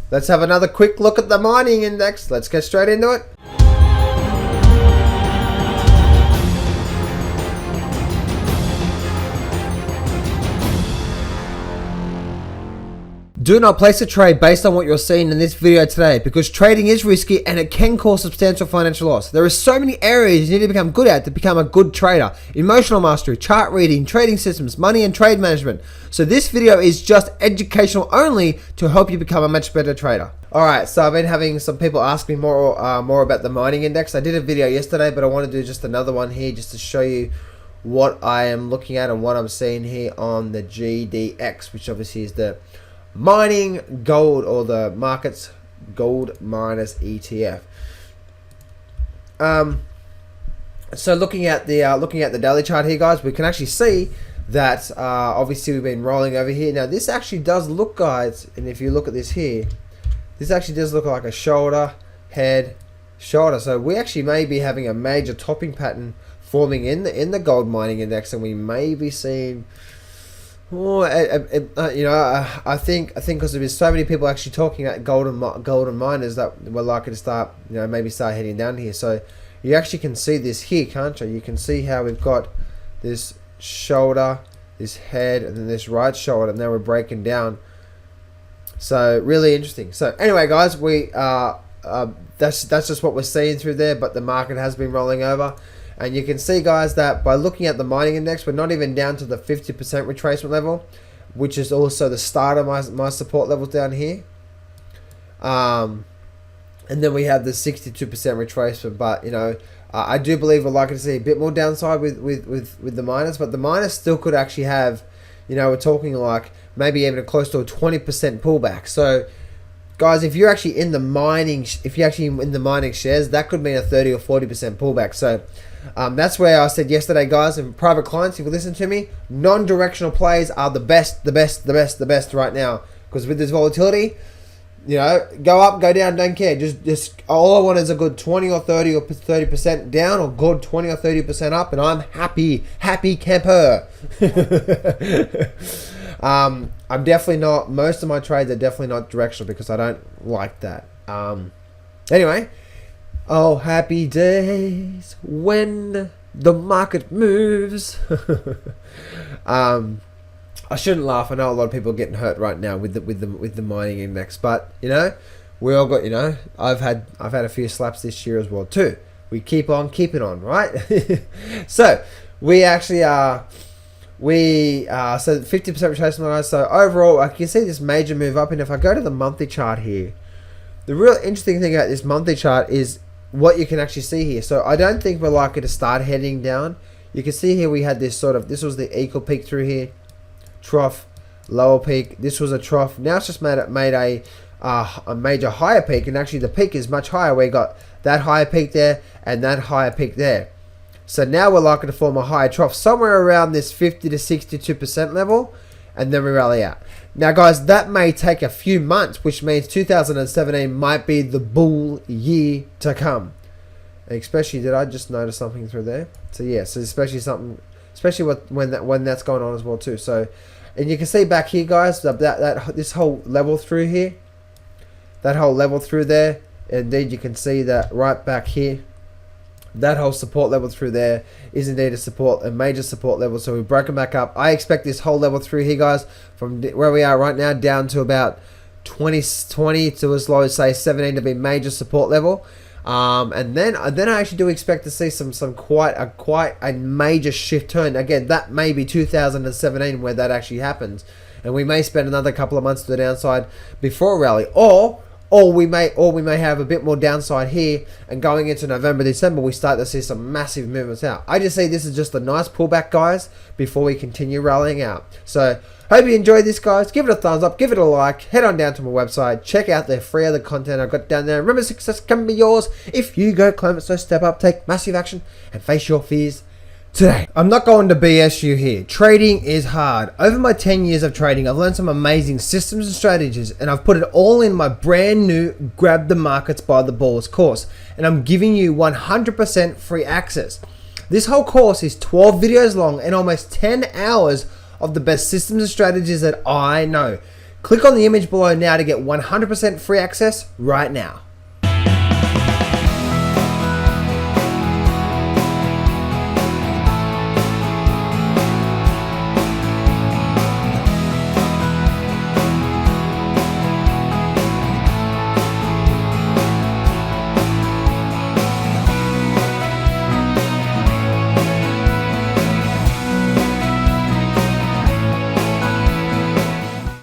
Let's have another quick look at the mining index. Let's get straight into it. Do not place a trade based on what you're seeing in this video today, because trading is risky and it can cause substantial financial loss. There are so many areas you need to become good at to become a good trader. Emotional mastery, chart reading, trading systems, money and trade management. So this video is just educational only to help you become a much better trader. Alright, so I've been having some people ask me more about the mining index. I did a video yesterday, but I want to do just another one here just to show you what I am looking at and what I'm seeing here on the GDX, which obviously is the mining gold, or the market's gold miners ETF. So looking at the daily chart here, guys, we can actually see that obviously we've been rolling over here. Now this actually does look, guys, and if you look at this here, this actually does look like a shoulder, head, shoulder. So we actually may be having a major topping pattern forming in the gold mining index, and we may be seeing, I think because there's so many people actually talking about gold and miners that we're likely to start, maybe start heading down here. So you actually can see this here, can't you? You can see how we've got this shoulder, this head, and then this right shoulder, and now we're breaking down. So really interesting. So anyway, guys, we that's just what we're seeing through there, but the market has been rolling over. And you can see, guys, that by looking at the mining index, we're not even down to the 50% retracement level, which is also the start of my support levels down here. And then we have the 62% retracement. But, I do believe we're likely to see a bit more downside with the miners. But the miners still could actually have, we're talking like maybe even close to a 20% pullback. So, guys, if you're actually in the mining, shares, that could mean a 30 or 40% pullback. So that's where I said yesterday, guys, and private clients, if you listen to me, non-directional plays are the best right now. Because with this volatility, go up, go down, don't care. Just all I want is a good 20 or 30 or 30% down, or good 20 or 30% up, and I'm happy camper. I'm definitely not, most of my trades are definitely not directional because I don't like that. Anyway, oh, happy days when the market moves. I shouldn't laugh. I know a lot of people are getting hurt right now with the mining index, but we all got, I've had a few slaps this year as well too. We keep on keeping on, right? So we actually are. So 50% retracement, guys. So overall, I can see this major move up, and if I go to the monthly chart here, the real interesting thing about this monthly chart is what you can actually see here. So I don't think we're likely to start heading down. You can see here we had this this was the equal peak through here, trough, lower peak. This was a trough. Now it's just made a major higher peak, and actually the peak is much higher. We got that higher peak there and that higher peak there. So now we're likely to form a higher trough somewhere around this 50 to 62% level, and then we rally out. Now, guys, that may take a few months, which means 2017 might be the bull year to come. And especially, did I just notice something through there? So yeah, so especially when that's going on as well too. So, and you can see back here, guys, this whole level through here, that whole level through there. Indeed, you can see that right back here. That whole support level through there is indeed a major support level. So we've broken back up. I expect this whole level through here, guys, from where we are right now down to about 20 to as low as say 17 to be major support level. And then I actually do expect to see some quite a major shift turn. Again, that may be 2017 where that actually happens, and we may spend another couple of months to the downside before a rally, or we may have a bit more downside here, and going into November, December, we start to see some massive movements out. I just see this is just a nice pullback, guys, before we continue rallying out. So hope you enjoyed this, guys. Give it a thumbs up, give it a like, head on down to my website, check out the free other content I've got down there. Remember, success can be yours if you go claim it. So step up, take massive action, and face your fears today. I'm not going to BS you here. Trading is hard. Over my 10 years of trading, I've learned some amazing systems and strategies, and I've put it all in my brand new Grab the Markets by the Balls course, and I'm giving you 100% free access. This whole course is 12 videos long and almost 10 hours of the best systems and strategies that I know. Click on the image below now to get 100% free access right now.